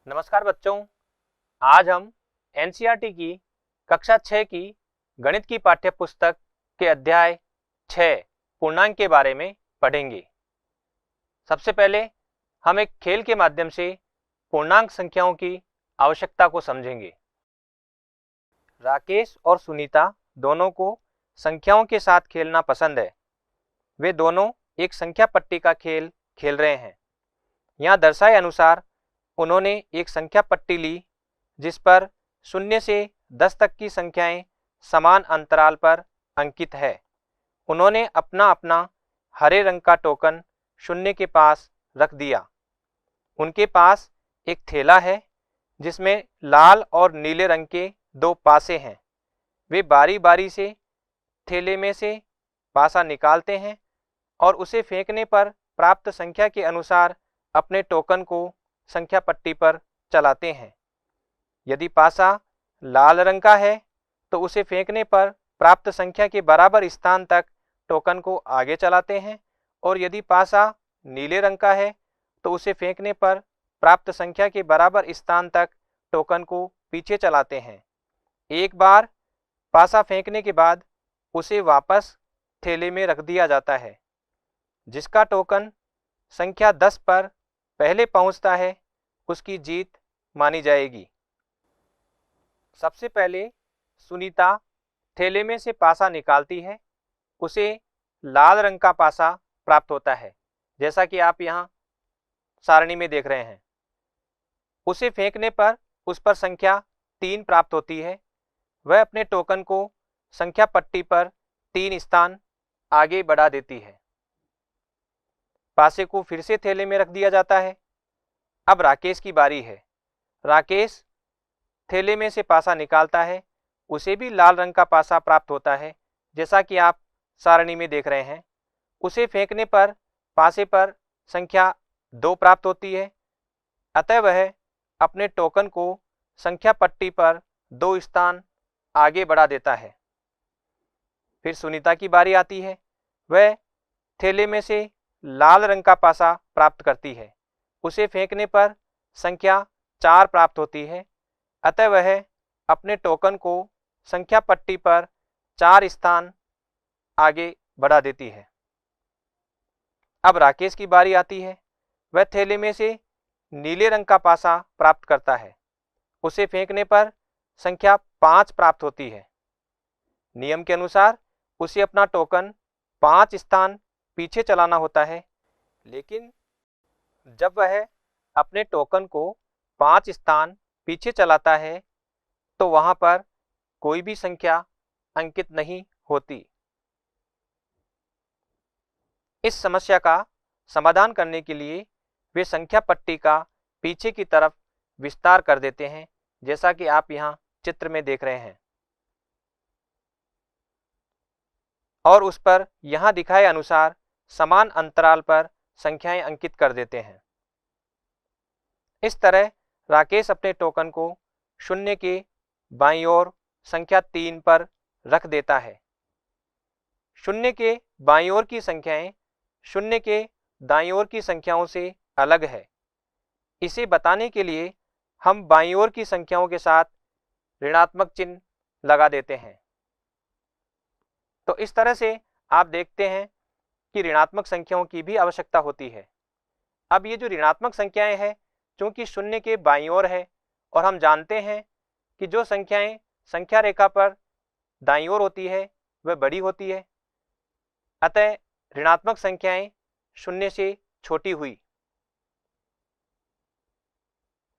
नमस्कार बच्चों, आज हम एनसीईआरटी की कक्षा 6 की गणित की पाठ्य पुस्तक के अध्याय 6 पूर्णांक के बारे में पढ़ेंगे। सबसे पहले हम एक खेल के माध्यम से पूर्णांक संख्याओं की आवश्यकता को समझेंगे। राकेश और सुनीता दोनों को संख्याओं के साथ खेलना पसंद है। वे दोनों एक संख्या पट्टी का खेल खेल रहे हैं। यहाँ दर्शाए अनुसार उन्होंने एक संख्या पट्टी ली जिस पर 0 से 10 तक की संख्याएं समान अंतराल पर अंकित है। उन्होंने अपना अपना हरे रंग का टोकन 0 के पास रख दिया। उनके पास एक थैला है जिसमें लाल और नीले रंग के 2 पासे हैं। वे बारी बारी से थैले में से पासा निकालते हैं और उसे फेंकने पर प्राप्त संख्या के अनुसार अपने टोकन को संख्या पट्टी पर चलाते हैं। यदि पासा लाल रंग का है तो उसे फेंकने पर प्राप्त संख्या के बराबर स्थान तक टोकन को आगे चलाते हैं और यदि पासा नीले रंग का है तो उसे फेंकने पर प्राप्त संख्या के बराबर स्थान तक टोकन को पीछे चलाते हैं। एक बार पासा फेंकने के बाद उसे वापस थैले में रख दिया जाता है। जिसका टोकन संख्या 10 पर पहले पहुंचता है उसकी जीत मानी जाएगी। सबसे पहले सुनीता थैले में से पासा निकालती है। उसे लाल रंग का पासा प्राप्त होता है, जैसा कि आप यहाँ सारणी में देख रहे हैं। उसे फेंकने पर उस पर संख्या 3 प्राप्त होती है। वह अपने टोकन को संख्या पट्टी पर 3 स्थान आगे बढ़ा देती है। पासे को फिर से थैले में रख दिया जाता है। अब राकेश की बारी है। राकेश थैले में से पासा निकालता है। उसे भी लाल रंग का पासा प्राप्त होता है, जैसा कि आप सारणी में देख रहे हैं। उसे फेंकने पर पासे पर संख्या 2 प्राप्त होती है। अतः वह अपने टोकन को संख्या पट्टी पर 2 स्थान आगे बढ़ा देता है। फिर सुनीता की बारी आती है। वह थैले में से लाल रंग का पासा प्राप्त करती है। उसे फेंकने पर संख्या 4 प्राप्त होती है। अतः वह अपने टोकन को संख्या पट्टी पर 4 स्थान आगे बढ़ा देती है। अब राकेश की बारी आती है। वह थैले में से नीले रंग का पासा प्राप्त करता है। उसे फेंकने पर संख्या 5 प्राप्त होती है। नियम के अनुसार उसे अपना टोकन 5 स्थान पीछे चलाना होता है, लेकिन जब वह अपने टोकन को 5 स्थान पीछे चलाता है तो वहां पर कोई भी संख्या अंकित नहीं होती। इस समस्या का समाधान करने के लिए वे संख्या पट्टी का पीछे की तरफ विस्तार कर देते हैं, जैसा कि आप यहाँ चित्र में देख रहे हैं, और उस पर यहाँ दिखाए अनुसार समान अंतराल पर संख्याएं अंकित कर देते हैं। इस तरह राकेश अपने टोकन को 0 के बाईं ओर संख्या 3 पर रख देता है। 0 के बाईं ओर की संख्याएं 0 के दाईं ओर की संख्याओं से अलग है। इसे बताने के लिए हम बाईं ओर की संख्याओं के साथ ऋणात्मक चिन्ह लगा देते हैं। तो इस तरह से आप देखते हैं कि ऋणात्मक संख्याओं की भी आवश्यकता होती है। अब ये जो ऋणात्मक संख्याएं हैं, चूंकि 0 के बाईं ओर है और हम जानते हैं कि जो संख्याएं संख्या रेखा पर दाईं ओर होती है वह बड़ी होती है, अतः ऋणात्मक संख्याएं 0 से छोटी हुई।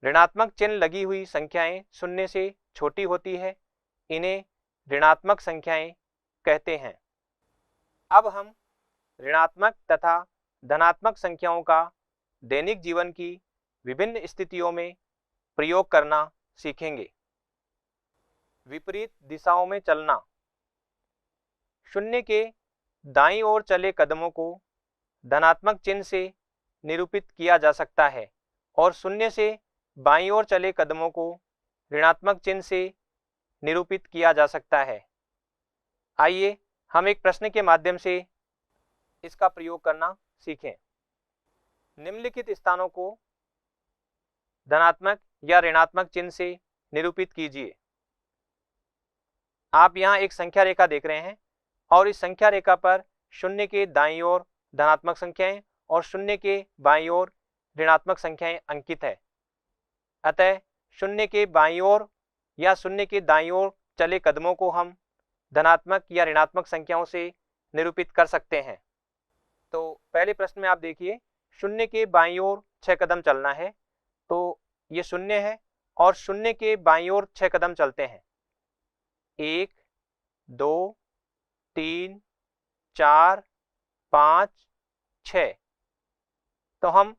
ऋणात्मक चिन्ह लगी हुई संख्याएं 0 से छोटी होती है, इन्हें ऋणात्मक संख्याएं कहते हैं। अब हम ऋणात्मक तथा धनात्मक संख्याओं का दैनिक जीवन की विभिन्न स्थितियों में प्रयोग करना सीखेंगे। विपरीत दिशाओं में चलना। 0 के दाईं ओर चले कदमों को धनात्मक चिन्ह से निरूपित किया जा सकता है और 0 से बाईं ओर चले कदमों को ऋणात्मक चिन्ह से निरूपित किया जा सकता है। आइए हम एक प्रश्न के माध्यम से इसका प्रयोग करना सीखें। निम्नलिखित स्थानों को धनात्मक या ऋणात्मक चिन्ह से निरूपित कीजिए। आप यहाँ एक संख्या रेखा देख रहे हैं और इस संख्या रेखा पर शून्य के दाईं ओर धनात्मक संख्याएं और शून्य के बाईं ओर ऋणात्मक संख्याएं अंकित है। अतः शून्य के बाईं ओर या शून्य के दाईं ओर चले कदमों को हम धनात्मक या ऋणात्मक संख्याओं से निरूपित कर सकते हैं। तो पहले प्रश्न में आप देखिए, शून्य के बाईं ओर 6 कदम चलना है, तो ये शून्य है और शून्य के बाईं ओर 6 कदम चलते हैं। 1 2 3 4 5 6, तो हम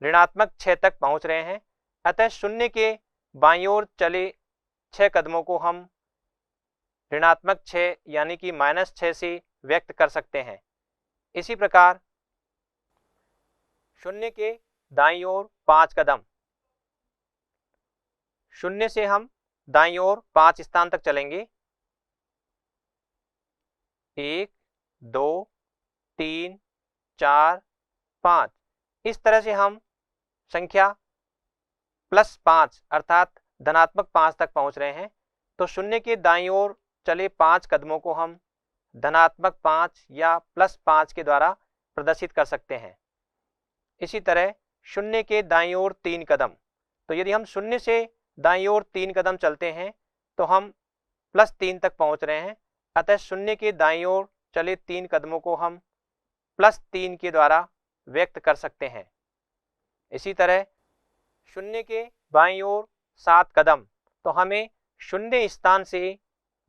ऋणात्मक 6 तक पहुंच रहे हैं। अतः शून्य के बाईं ओर चले 6 कदमों को हम ऋणात्मक 6 यानी कि -6 से व्यक्त कर सकते हैं। इसी प्रकार शून्य के दाईं ओर 5 कदम, शून्य से हम दाईं ओर 5 स्थान तक चलेंगे। 1 2 3 4 5, इस तरह से हम संख्या +5 अर्थात धनात्मक 5 तक पहुंच रहे हैं। तो शून्य के दाईं ओर चले 5 कदमों को हम धनात्मक 5 या +5 के द्वारा प्रदर्शित कर सकते हैं। इसी तरह शून्य के दाईं ओर 3 कदम, तो यदि हम शून्य से दाईं ओर 3 कदम चलते हैं तो हम +3 तक पहुंच रहे हैं। अतः शून्य के दाईं ओर चले 3 कदमों को हम +3 के द्वारा व्यक्त कर सकते हैं। इसी तरह शून्य के बाईं ओर 7 कदम, तो हमें शून्य स्थान से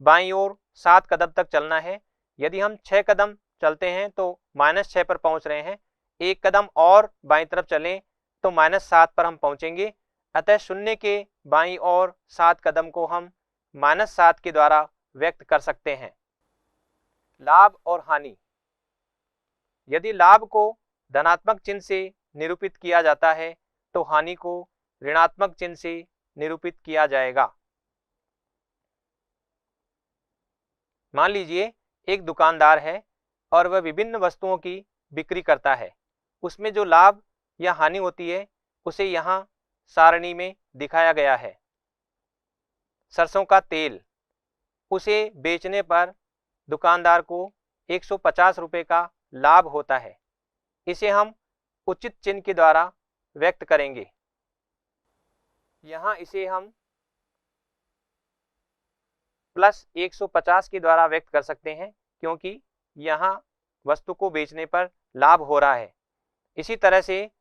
बाईं ओर 7 कदम तक चलना है। यदि हम 6 कदम चलते हैं तो -6 पर पहुंच रहे हैं। 1 कदम और बाईं तरफ चलें तो -7 पर हम पहुंचेंगे। अतः शून्य के बाईं ओर 7 कदम को हम -7 के द्वारा व्यक्त कर सकते हैं। लाभ और हानि, यदि लाभ को धनात्मक चिन्ह से निरूपित किया जाता है तो हानि को ऋणात्मक चिन्ह से निरूपित किया जाएगा। मान लीजिए एक दुकानदार है और वह विभिन्न वस्तुओं की बिक्री करता है। उसमें जो लाभ या हानि होती है उसे यहाँ सारणी में दिखाया गया है। सरसों का तेल, उसे बेचने पर दुकानदार को 150 रुपये का लाभ होता है। इसे हम उचित चिन्ह के द्वारा व्यक्त करेंगे। यहाँ इसे हम +150 के द्वारा व्यक्त कर सकते हैं क्योंकि यहाँ वस्तु को बेचने पर लाभ हो रहा है। इसी तरह से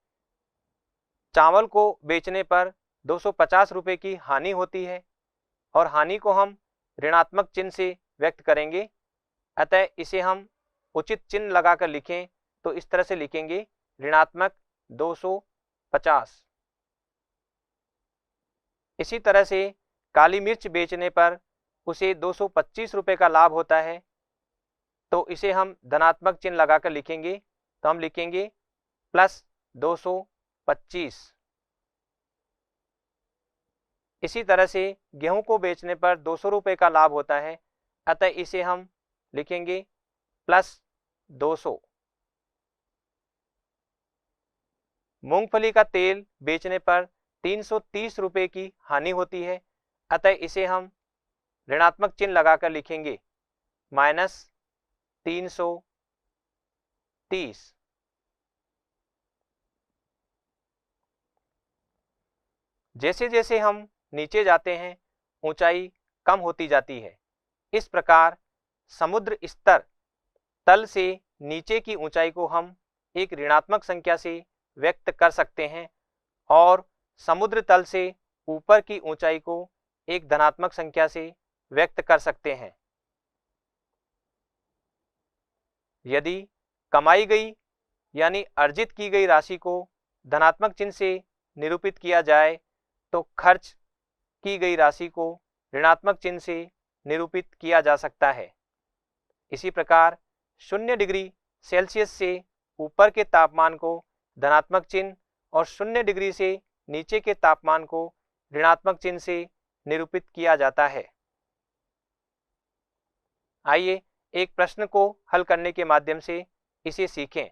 चावल को बेचने पर 250 रुपये की हानि होती है और हानि को हम ऋणात्मक चिन्ह से व्यक्त करेंगे। अतः इसे हम उचित चिन्ह लगाकर लिखें तो इस तरह से लिखेंगे, ऋणात्मक 250। इसी तरह से काली मिर्च बेचने पर उसे 225 रुपये का लाभ होता है, तो इसे हम धनात्मक चिन्ह लगाकर लिखेंगे। तो हम लिखेंगे +225। इसी तरह से गेहूं को बेचने पर 200 रुपये का लाभ होता है, अतः इसे हम लिखेंगे +200। मूंगफली का तेल बेचने पर 330 रुपये की हानि होती है, अतः इसे हम ऋणात्मक चिन्ह लगाकर लिखेंगे -330। जैसे जैसे हम नीचे जाते हैं ऊंचाई कम होती जाती है। इस प्रकार समुद्र स्तर तल से नीचे की ऊंचाई को हम एक ऋणात्मक संख्या से व्यक्त कर सकते हैं और समुद्र तल से ऊपर की ऊंचाई को एक धनात्मक संख्या से व्यक्त कर सकते हैं। यदि कमाई गई यानी अर्जित की गई राशि को धनात्मक चिन्ह से निरूपित किया जाए तो खर्च की गई राशि को ऋणात्मक चिन्ह से निरूपित किया जा सकता है। इसी प्रकार 0 डिग्री सेल्सियस से ऊपर के तापमान को धनात्मक चिन्ह और 0 डिग्री से नीचे के तापमान को ऋणात्मक चिन्ह से निरूपित किया जाता है। आइए एक प्रश्न को हल करने के माध्यम से इसे सीखें।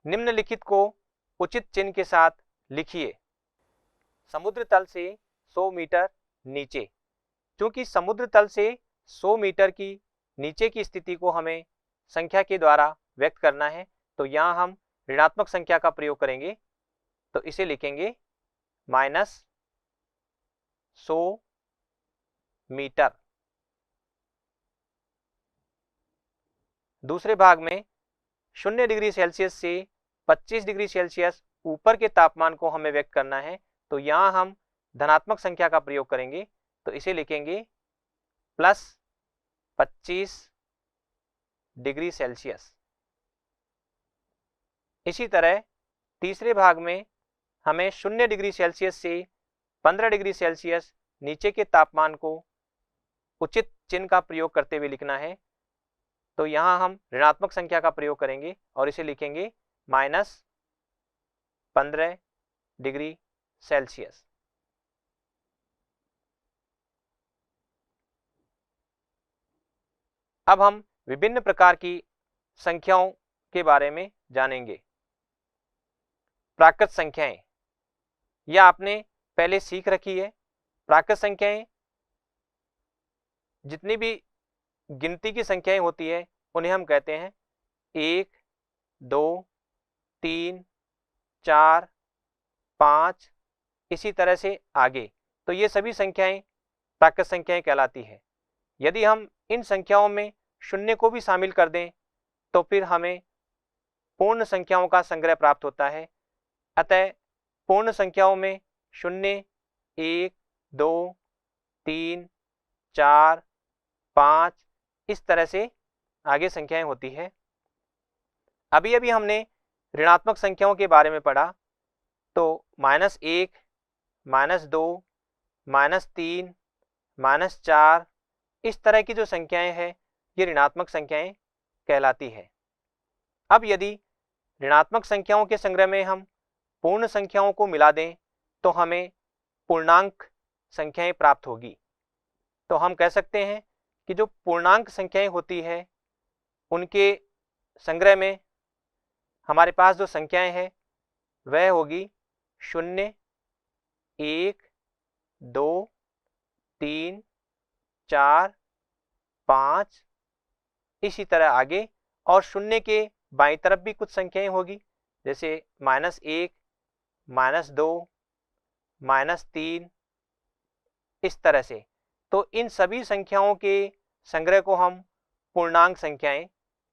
निम्नलिखित को उचित चिन्ह के साथ लिखिए समुद्र तल से 100 मीटर नीचे। क्योंकि समुद्र तल से 100 मीटर की नीचे की स्थिति को हमें संख्या के द्वारा व्यक्त करना है, तो यहाँ हम ऋणात्मक संख्या का प्रयोग करेंगे। तो इसे लिखेंगे -100 मीटर। दूसरे भाग में 0 डिग्री सेल्सियस से 25 डिग्री सेल्सियस ऊपर के तापमान को हमें व्यक्त करना है, तो यहाँ हम धनात्मक संख्या का प्रयोग करेंगे। तो इसे लिखेंगे +25 डिग्री सेल्सियस। इसी तरह तीसरे भाग में हमें 0 डिग्री सेल्सियस से 15 डिग्री सेल्सियस नीचे के तापमान को उचित चिन्ह का प्रयोग करते हुए लिखना है। तो यहाँ हम ऋणात्मक संख्या का प्रयोग करेंगे और इसे लिखेंगे -15 डिग्री सेल्सियस। अब हम विभिन्न प्रकार की संख्याओं के बारे में जानेंगे। प्राकृत संख्याएं, यह आपने पहले सीख रखी है। प्राकृत संख्याएं जितनी भी गिनती की संख्याएं होती है उन्हें हम कहते हैं 1, 2, 3, 4, 5, इसी तरह से आगे। तो ये सभी संख्याएं प्राकृत संख्याएं कहलाती है। यदि हम इन संख्याओं में शून्य को भी शामिल कर दें तो फिर हमें पूर्ण संख्याओं का संग्रह प्राप्त होता है। अतः पूर्ण संख्याओं में 0, 1, 2, 3, 4, 5 इस तरह से आगे संख्याएं होती है। अभी अभी हमने ऋणात्मक संख्याओं के बारे में पढ़ा, तो -1, -2, -3, -4 इस तरह की जो संख्याएं हैं ये ऋणात्मक संख्याएं कहलाती है। अब यदि ऋणात्मक संख्याओं के संग्रह में हम पूर्ण संख्याओं को मिला दें तो हमें पूर्णांक संख्याएं प्राप्त होगी। तो हम कह सकते हैं कि जो पूर्णांक संख्याएं होती है उनके संग्रह में हमारे पास जो संख्याएं हैं वह होगी 0, 1, 2, 3, 4, 5 इसी तरह आगे। और 0 के बाईं तरफ भी कुछ संख्याएं होगी, जैसे -1, -2, -3 इस तरह से। तो इन सभी संख्याओं के संग्रह को हम पूर्णांक संख्याएं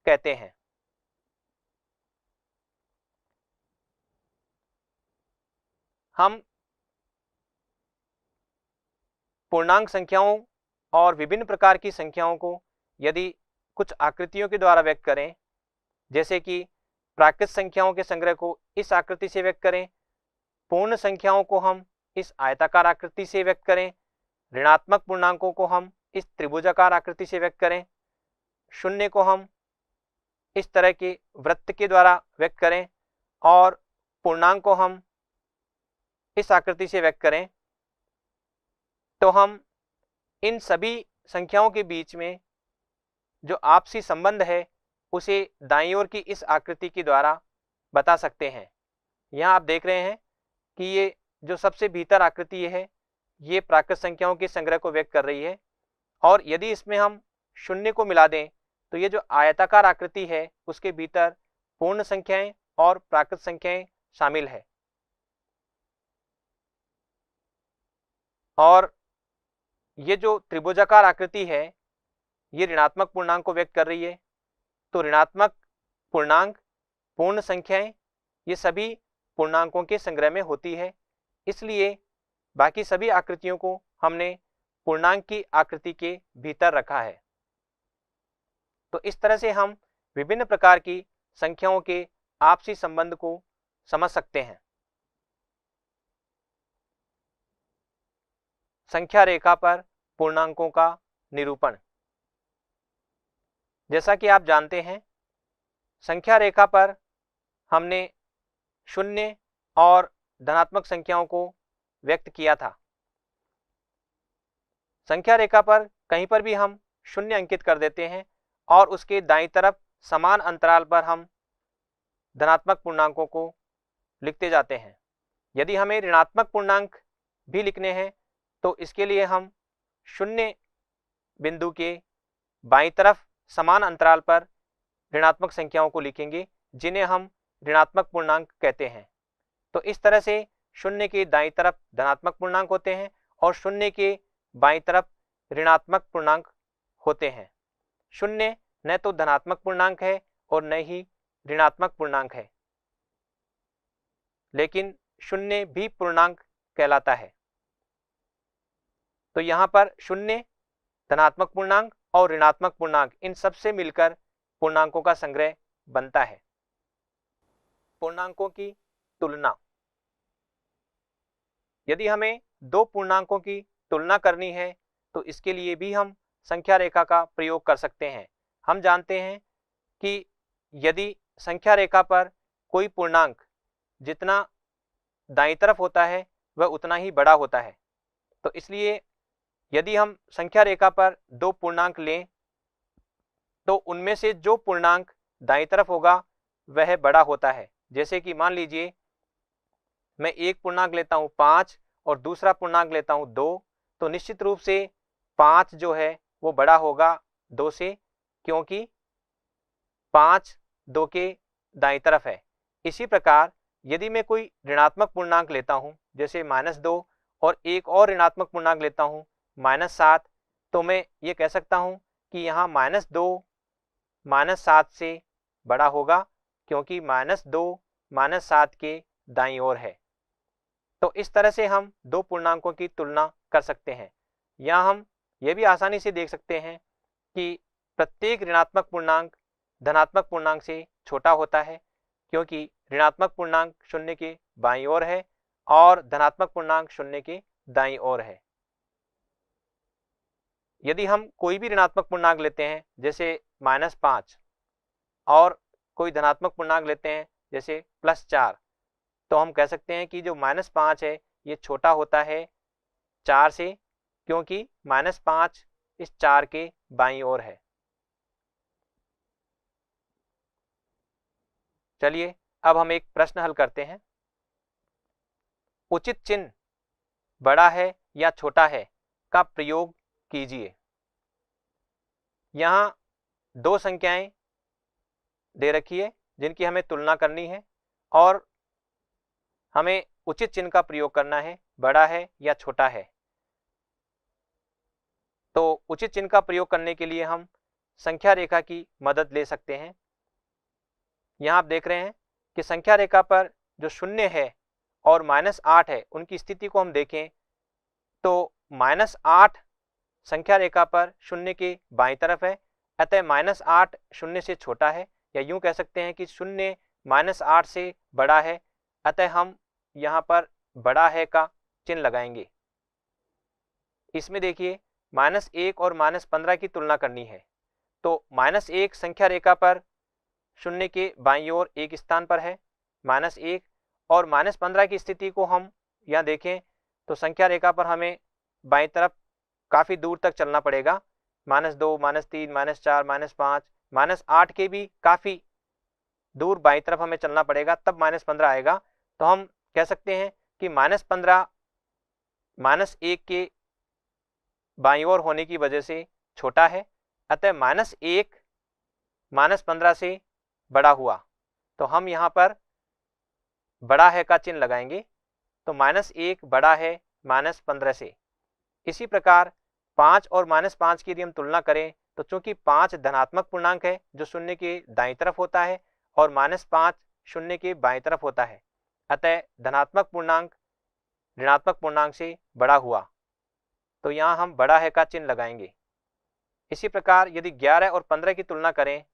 कहते हैं। हम पूर्णांक संख्याओं और विभिन्न प्रकार की संख्याओं को यदि कुछ आकृतियों के द्वारा व्यक्त करें, जैसे कि प्राकृत संख्याओं के संग्रह को इस आकृति से व्यक्त करें, पूर्ण संख्याओं को हम इस आयताकार आकृति से व्यक्त करें, ऋणात्मक पूर्णांकों को हम इस त्रिभुजाकार आकृति से व्यक्त करें, 0 को हम इस तरह के वृत्त के द्वारा व्यक्त करें और पूर्णांक को हम इस आकृति से व्यक्त करें, तो हम इन सभी संख्याओं के बीच में जो आपसी संबंध है उसे दाईं ओर की इस आकृति के द्वारा बता सकते हैं। यहाँ आप देख रहे हैं कि ये जो सबसे भीतर आकृति है ये प्राकृत संख्याओं के संग्रह को व्यक्त कर रही है, और यदि इसमें हम 0 को मिला दें तो ये जो आयताकार आकृति है उसके भीतर पूर्ण संख्याएं और प्राकृत संख्याएं शामिल है। और ये जो त्रिभुजाकार आकृति है ये ऋणात्मक पूर्णांक को व्यक्त कर रही है। तो ऋणात्मक पूर्णांक, पूर्ण संख्याएं ये सभी पूर्णांकों के संग्रह में होती है, इसलिए बाकी सभी आकृतियों को हमने पूर्णांक की आकृति के भीतर रखा है। तो इस तरह से हम विभिन्न प्रकार की संख्याओं के आपसी संबंध को समझ सकते हैं। संख्या रेखा पर पूर्णांकों का निरूपण। जैसा कि आप जानते हैं, संख्या रेखा पर हमने 0 और धनात्मक संख्याओं को व्यक्त किया था। संख्या रेखा पर कहीं पर भी हम 0 अंकित कर देते हैं और उसके दाईं तरफ समान अंतराल पर हम धनात्मक पूर्णांकों को लिखते जाते हैं। यदि हमें ऋणात्मक पूर्णांक भी लिखने हैं तो इसके लिए हम शून्य बिंदु के बाईं तरफ समान अंतराल पर ऋणात्मक संख्याओं को लिखेंगे जिन्हें हम ऋणात्मक पूर्णांक कहते हैं। तो इस तरह से शून्य के दाईं तरफ धनात्मक पूर्णांक होते हैं और शून्य के बाईं तरफ ऋणात्मक पूर्णांक होते हैं। शून्य न तो धनात्मक पूर्णांक है और न ही ऋणात्मक पूर्णांक है, लेकिन शून्य भी पूर्णांक कहलाता है। तो यहाँ पर शून्य, धनात्मक पूर्णांक और ऋणात्मक पूर्णांक इन सब से मिलकर पूर्णांकों का संग्रह बनता है। पूर्णांकों की तुलना। यदि हमें दो पूर्णांकों की तुलना करनी है तो इसके लिए भी हम संख्या रेखा का प्रयोग कर सकते हैं। हम जानते हैं कि यदि संख्या रेखा पर कोई पूर्णांक जितना दाईं तरफ होता है वह उतना ही बड़ा होता है, तो इसलिए यदि हम संख्या रेखा पर दो पूर्णांक लें तो उनमें से जो पूर्णांक दाईं तरफ होगा वह बड़ा होता है। जैसे कि मान लीजिए मैं एक पूर्णांक लेता हूं 5 और दूसरा पूर्णांक लेता हूं 2, तो निश्चित रूप से 5 जो है वो बड़ा होगा 2 से, क्योंकि 5 2 के दाईं तरफ है। इसी प्रकार यदि मैं कोई ऋणात्मक पूर्णांक लेता हूं जैसे -2 और एक और ऋणात्मक पूर्णांक लेता हूं -7, तो मैं ये कह सकता हूं कि यहाँ -2 -7 से बड़ा होगा, क्योंकि -2 -7 के दाईं ओर है। तो इस तरह से हम दो पूर्णांकों की तुलना कर सकते हैं। या हम ये भी आसानी से देख सकते हैं कि प्रत्येक ऋणात्मक पूर्णांक धनात्मक पूर्णांक से छोटा होता है, क्योंकि ऋणात्मक पूर्णांक शून्य के बाईं ओर है और धनात्मक पूर्णांक शून्य के दाईं ओर है। यदि हम कोई भी ऋणात्मक पूर्णांक लेते हैं जैसे -5 और कोई धनात्मक पूर्णांक लेते हैं जैसे +4, तो हम कह सकते हैं कि जो -5 है ये छोटा होता है 4 से, क्योंकि -5 इस 4 के बाईं ओर है। चलिए अब हम एक प्रश्न हल करते हैं। उचित चिन्ह बड़ा है या छोटा है का प्रयोग कीजिए। यहाँ दो संख्याएं दे रखी है जिनकी हमें तुलना करनी है और हमें उचित चिन्ह का प्रयोग करना है, बड़ा है या छोटा है। तो उचित चिन्ह का प्रयोग करने के लिए हम संख्या रेखा की मदद ले सकते हैं। यहाँ आप देख रहे हैं कि संख्या रेखा पर जो शून्य है और -8 है उनकी स्थिति को हम देखें तो -8 संख्या रेखा पर शून्य के बाईं तरफ है, अतः -8 शून्य से छोटा है, या यूं कह सकते हैं कि शून्य -8 से बड़ा है, अतः हम यहाँ पर बड़ा है का चिन्ह लगाएंगे। इसमें देखिए -1 और -15 की तुलना करनी है, तो -1 संख्या रेखा पर शून्य के बाईं ओर एक स्थान पर है -1, और -15 की स्थिति को हम यहाँ देखें तो संख्या रेखा पर हमें बाईं तरफ काफ़ी दूर तक चलना पड़ेगा, -2 -3 -4 -5 -8 के भी काफ़ी दूर बाईं तरफ हमें चलना पड़ेगा, तब -15 आएगा। तो हम कह सकते हैं कि -15 -1 के बाईं ओर होने की वजह से छोटा है, अतः -1 -15 से बड़ा हुआ, तो हम यहाँ पर बड़ा है का चिन्ह लगाएंगे। तो -1 बड़ा है -15 से। इसी प्रकार 5 और -5 की यदि हम तुलना करें तो चूंकि 5 धनात्मक पूर्णांक है जो शून्य के दाईं तरफ होता है और -5 शून्य के बाईं तरफ होता है, अतः धनात्मक पूर्णांक ऋणात्मक पूर्णांक से बड़ा हुआ, तो यहाँ हम बड़ा है का चिन्ह लगाएंगे। इसी प्रकार यदि 11 और 15 की तुलना करें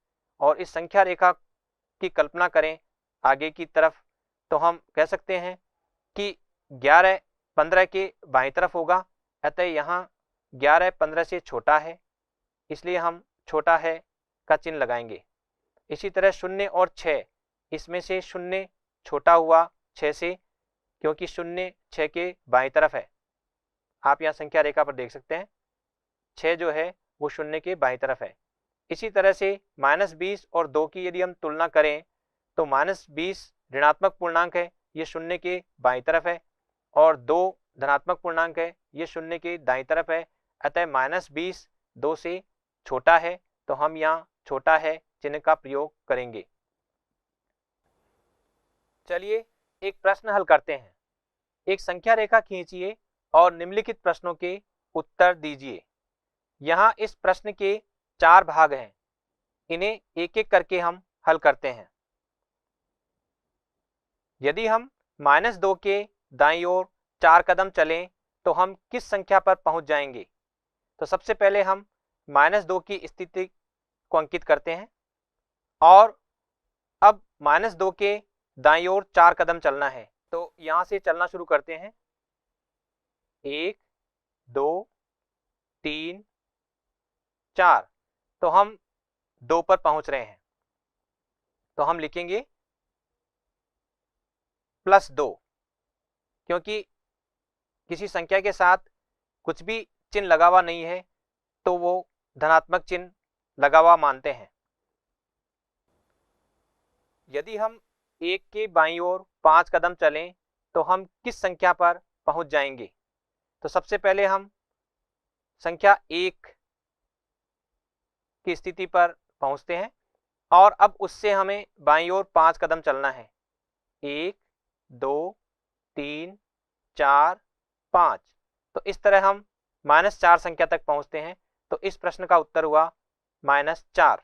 और इस संख्या रेखा की कल्पना करें आगे की तरफ, तो हम कह सकते हैं कि 11 15 के बाईं तरफ होगा, अतः यहाँ 11 15 से छोटा है, इसलिए हम छोटा है का चिन्ह लगाएंगे। इसी तरह 0 और 6, इसमें से 0 छोटा हुआ 6 से, क्योंकि 0 6 के बाईं तरफ है। आप यहाँ संख्या रेखा पर देख सकते हैं 6 जो है वो 0 के बाईं तरफ है। इसी तरह से -20 और 2 की यदि हम तुलना करें तो -20 ऋणात्मक पूर्णांक है ये शून्य के बाईं तरफ है और 2 धनात्मक पूर्णांक है, ये शून्य के दाईं तरफ है। अतः -20 2 से छोटा है, तो हम यहाँ छोटा है चिन्ह का प्रयोग करेंगे। चलिए एक प्रश्न हल करते हैं। एक संख्या रेखा खींचिए और निम्नलिखित प्रश्नों के उत्तर दीजिए। यहाँ इस प्रश्न के 4 भाग हैं, इन्हें एक एक करके हम हल करते हैं। यदि हम -2 के दाईं ओर 4 कदम चलें तो हम किस संख्या पर पहुंच जाएंगे? तो सबसे पहले हम -2 की स्थिति को अंकित करते हैं और अब -2 के दाईं ओर 4 कदम चलना है, तो यहां से चलना शुरू करते हैं। 1 2 3 4, तो हम 2 पर पहुंच रहे हैं, तो हम लिखेंगे +2, क्योंकि किसी संख्या के साथ कुछ भी चिन्ह लगा हुआ नहीं है तो वो धनात्मक चिन्ह लगा हुआ मानते हैं। यदि हम 1 के बाईं ओर 5 कदम चलें तो हम किस संख्या पर पहुंच जाएंगे? तो सबसे पहले हम संख्या 1 की स्थिति पर पहुंचते हैं और अब उससे हमें बाईं ओर 5 कदम चलना है। 1 2 3 4 5, तो इस तरह हम -4 संख्या तक पहुंचते हैं, तो इस प्रश्न का उत्तर हुआ -4।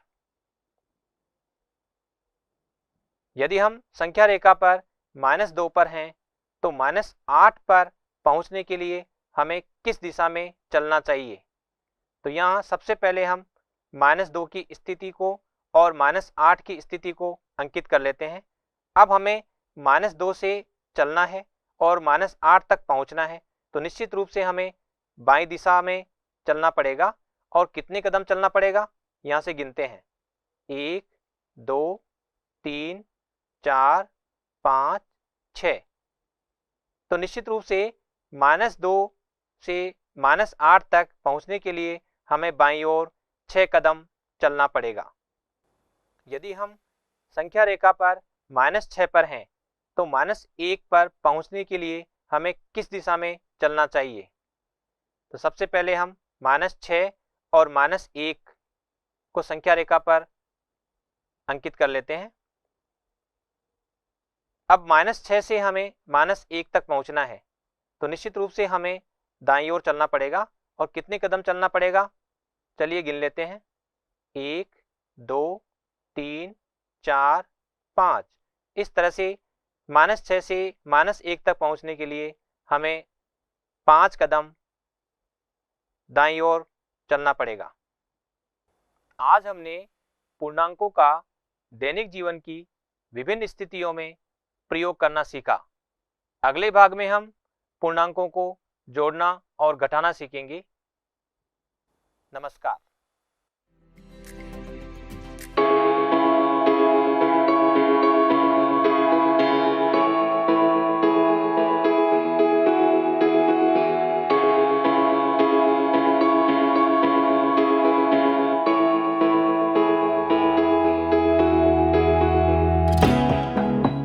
यदि हम संख्या रेखा पर -2 पर हैं तो -8 पर पहुंचने के लिए हमें किस दिशा में चलना चाहिए? तो यहाँ सबसे पहले हम -2 की स्थिति को और -8 की स्थिति को अंकित कर लेते हैं। अब हमें -2 से चलना है और -8 तक पहुंचना है, तो निश्चित रूप से हमें बाईं दिशा में चलना पड़ेगा। और कितने कदम चलना पड़ेगा? यहाँ से गिनते हैं, 1 2 3 4 5 6, तो निश्चित रूप से -2 से -8 तक पहुंचने के लिए हमें बाईं ओर 6 कदम चलना पड़ेगा। यदि हम संख्या रेखा पर -6 पर हैं तो -1 पर पहुंचने के लिए हमें किस दिशा में चलना चाहिए? तो सबसे पहले हम -6 और -1 को संख्या रेखा पर अंकित कर लेते हैं। अब -6 से हमें -1 तक पहुंचना है, तो निश्चित रूप से हमें दाईं ओर चलना पड़ेगा। और कितने कदम चलना पड़ेगा? चलिए गिन लेते हैं, 1 2 3 4 5। इस तरह से -6 से -1 तक पहुंचने के लिए हमें 5 कदम दाईं ओर चलना पड़ेगा। आज हमने पूर्णांकों का दैनिक जीवन की विभिन्न स्थितियों में प्रयोग करना सीखा। अगले भाग में हम पूर्णांकों को जोड़ना और घटाना सीखेंगे। नमस्कार।